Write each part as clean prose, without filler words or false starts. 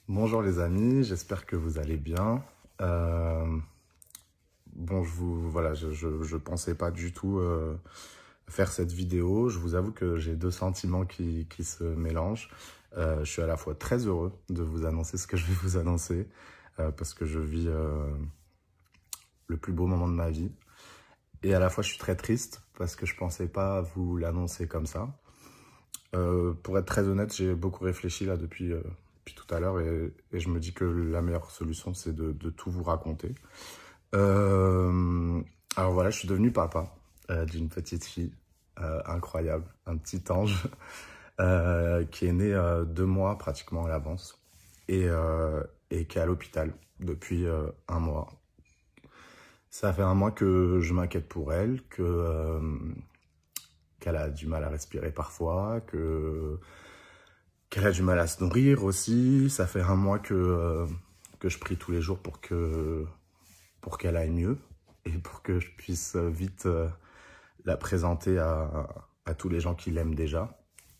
Bonjour les amis, j'espère que vous allez bien. Bon, voilà, je pensais pas du tout faire cette vidéo. Je vous avoue que j'ai deux sentiments qui se mélangent. Je suis à la fois très heureux de vous annoncer ce que je vais vous annoncer parce que je vis le plus beau moment de ma vie. Et à la fois, je suis très triste parce que je pensais pas vous l'annoncer comme ça. Pour être très honnête, j'ai beaucoup réfléchi là depuis tout à l'heure et je me dis que la meilleure solution, c'est de tout vous raconter. Alors voilà, je suis devenu papa d'une petite fille incroyable, un petit ange qui est né 2 mois pratiquement à l'avance et qui est à l'hôpital depuis 1 mois. Ça fait 1 mois que je m'inquiète pour elle, qu'elle a du mal à respirer parfois, qu'elle a du mal à se nourrir aussi. Ça fait 1 mois que je prie tous les jours pour qu'elle aille mieux et pour que je puisse vite la présenter à tous les gens qui l'aiment déjà,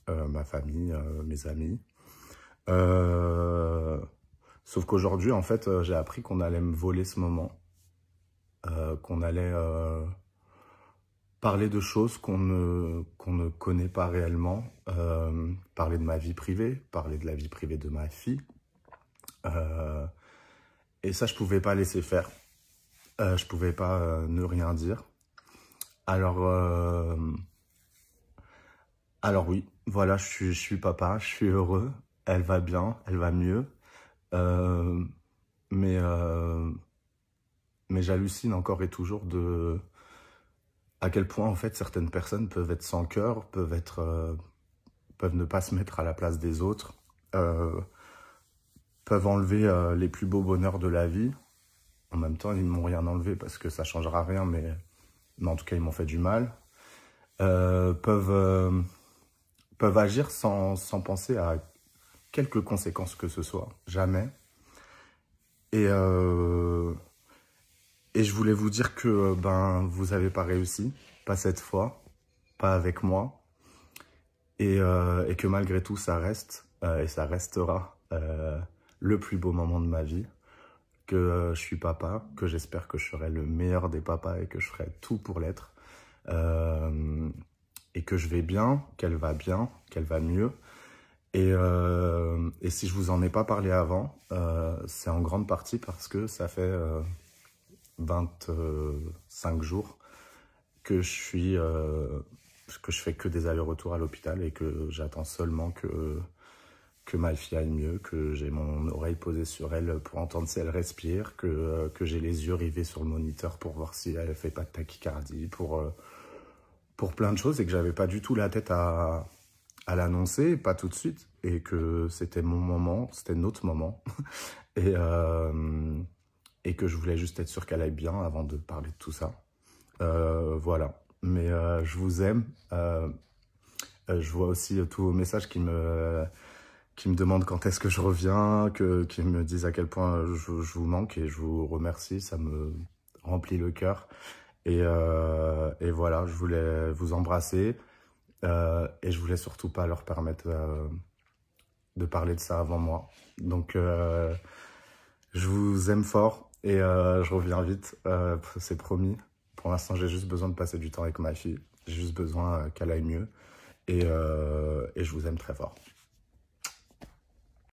ma famille, mes amis. Sauf qu'aujourd'hui, en fait, j'ai appris qu'on allait me voler ce moment, qu'on allait parler de choses qu'on ne connaît pas réellement, parler de ma vie privée, parler de la vie privée de ma fille. Et ça, je pouvais pas laisser faire. Je pouvais pas ne rien dire. Alors oui, voilà, je suis papa, je suis heureux. Elle va bien, elle va mieux. Euh, mais j'hallucine encore et toujours à quel point en fait certaines personnes peuvent être sans cœur, peuvent ne pas se mettre à la place des autres, peuvent enlever les plus beaux bonheurs de la vie. En même temps, ils ne m'ont rien enlevé parce que ça ne changera rien, mais en tout cas, ils m'ont fait du mal. Peuvent agir sans penser à quelques conséquences que ce soit, jamais. Et je voulais vous dire que vous n'avez pas réussi, pas cette fois, pas avec moi, et que malgré tout, ça reste, et ça restera le plus beau moment de ma vie, que je suis papa, que j'espère que je serai le meilleur des papas et que je ferai tout pour l'être, et que je vais bien, qu'elle va mieux. Et si je vous en ai pas parlé avant, c'est en grande partie parce que ça fait 25 jours que je fais que des allers-retours à l'hôpital et que j'attends seulement que ma fille aille mieux, que j'ai mon oreille posée sur elle pour entendre si elle respire, que j'ai les yeux rivés sur le moniteur pour voir si elle fait pas de tachycardie, pour plein de choses, et que j'avais pas du tout la tête à l'annoncer, pas tout de suite, et que c'était mon moment, c'était notre moment, et que je voulais juste être sûr qu'elle aille bien avant de parler de tout ça. Voilà, mais je vous aime. Je vois aussi tous vos messages qui me demandent quand est-ce que je reviens, qui me disent à quel point je vous manque, et je vous remercie, ça me remplit le cœur. Et voilà, je voulais vous embrasser. Et je voulais surtout pas leur permettre de parler de ça avant moi. Donc, je vous aime fort et je reviens vite, c'est promis. Pour l'instant, j'ai juste besoin de passer du temps avec ma fille. J'ai juste besoin qu'elle aille mieux et je vous aime très fort.